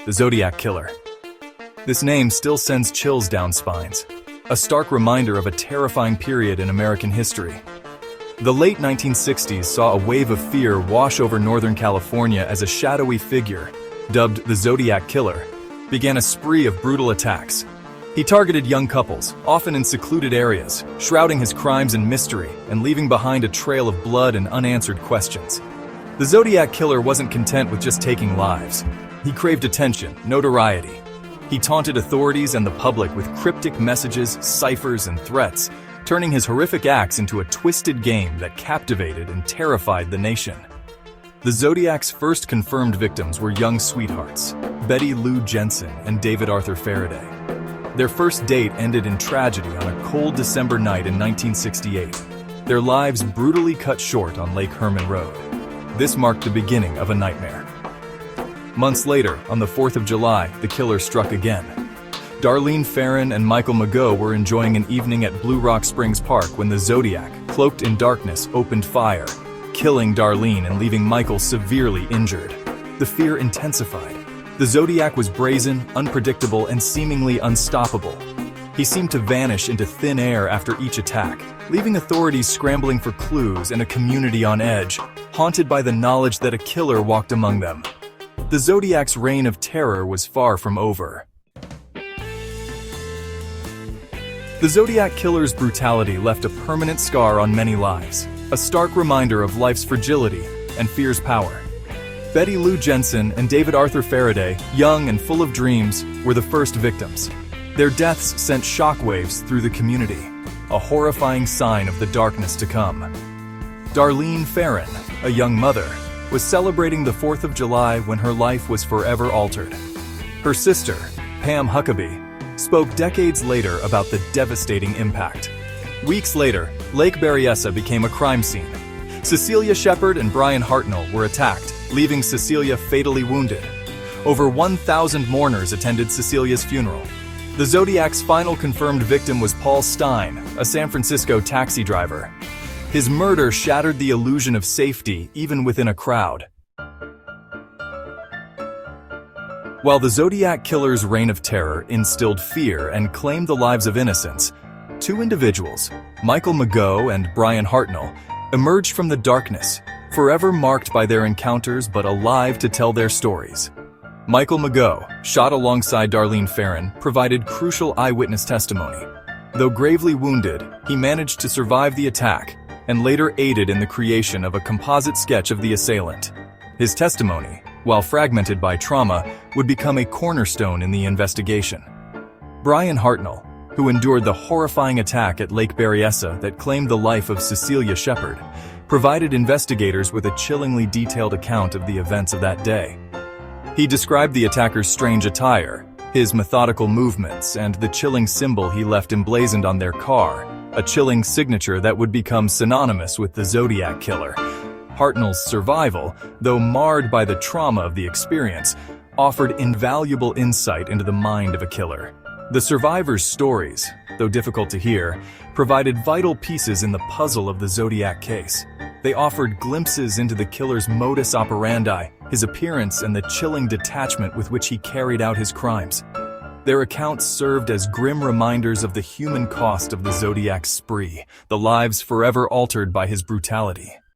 the Zodiac Killer. This name still sends chills down spines, a stark reminder of a terrifying period in American history. The late 1960s saw a wave of fear wash over Northern California as a shadowy figure, dubbed the Zodiac Killer, began a spree of brutal attacks. He targeted young couples, often in secluded areas, shrouding his crimes in mystery and leaving behind a trail of blood and unanswered questions. The Zodiac Killer wasn't content with just taking lives. He craved attention, notoriety. He taunted authorities and the public with cryptic messages, ciphers, and threats, turning his horrific acts into a twisted game that captivated and terrified the nation. The Zodiac's first confirmed victims were young sweethearts, Betty Lou Jensen and David Arthur Faraday. Their first date ended in tragedy on a cold December night in 1968. Their lives brutally cut short on Lake Herman Road. This marked the beginning of a nightmare. Months later, on the 4th of July, the killer struck again. Darlene Ferrin and Michael Mageau were enjoying an evening at Blue Rock Springs Park when the Zodiac, cloaked in darkness, opened fire, killing Darlene and leaving Michael severely injured. The fear intensified. The Zodiac was brazen, unpredictable, and seemingly unstoppable. He seemed to vanish into thin air after each attack, leaving authorities scrambling for clues and a community on edge, haunted by the knowledge that a killer walked among them. The Zodiac's reign of terror was far from over. The Zodiac Killer's brutality left a permanent scar on many lives, a stark reminder of life's fragility and fear's power. Betty Lou Jensen and David Arthur Faraday, young and full of dreams, were the first victims. Their deaths sent shockwaves through the community, a horrifying sign of the darkness to come. Darlene Ferrin, a young mother, was celebrating the 4th of July when her life was forever altered. Her sister, Pam Huckabee, spoke decades later about the devastating impact. Weeks later, Lake Berryessa became a crime scene. Cecilia Shepard and Brian Hartnell were attacked, leaving Cecilia fatally wounded. Over 1,000 mourners attended Cecilia's funeral. The Zodiac's final confirmed victim was Paul Stein, a San Francisco taxi driver. His murder shattered the illusion of safety even within a crowd. While the Zodiac Killer's reign of terror instilled fear and claimed the lives of innocents, two individuals, Michael Mageau and Brian Hartnell, emerged from the darkness, forever marked by their encounters but alive to tell their stories. Michael Mageau, shot alongside Darlene Ferrin, provided crucial eyewitness testimony. Though gravely wounded, he managed to survive the attack and later aided in the creation of a composite sketch of the assailant. His testimony, while fragmented by trauma, would become a cornerstone in the investigation. Brian Hartnell, who endured the horrifying attack at Lake Berryessa that claimed the life of Cecilia Shepard, provided investigators with a chillingly detailed account of the events of that day. He described the attacker's strange attire, his methodical movements, and the chilling symbol he left emblazoned on their car, a chilling signature that would become synonymous with the Zodiac Killer. Hartnell's survival, though marred by the trauma of the experience, offered invaluable insight into the mind of a killer. The survivors' stories, though difficult to hear, provided vital pieces in the puzzle of the Zodiac case. They offered glimpses into the killer's modus operandi, his appearance, and the chilling detachment with which he carried out his crimes. Their accounts served as grim reminders of the human cost of the Zodiac's spree, the lives forever altered by his brutality.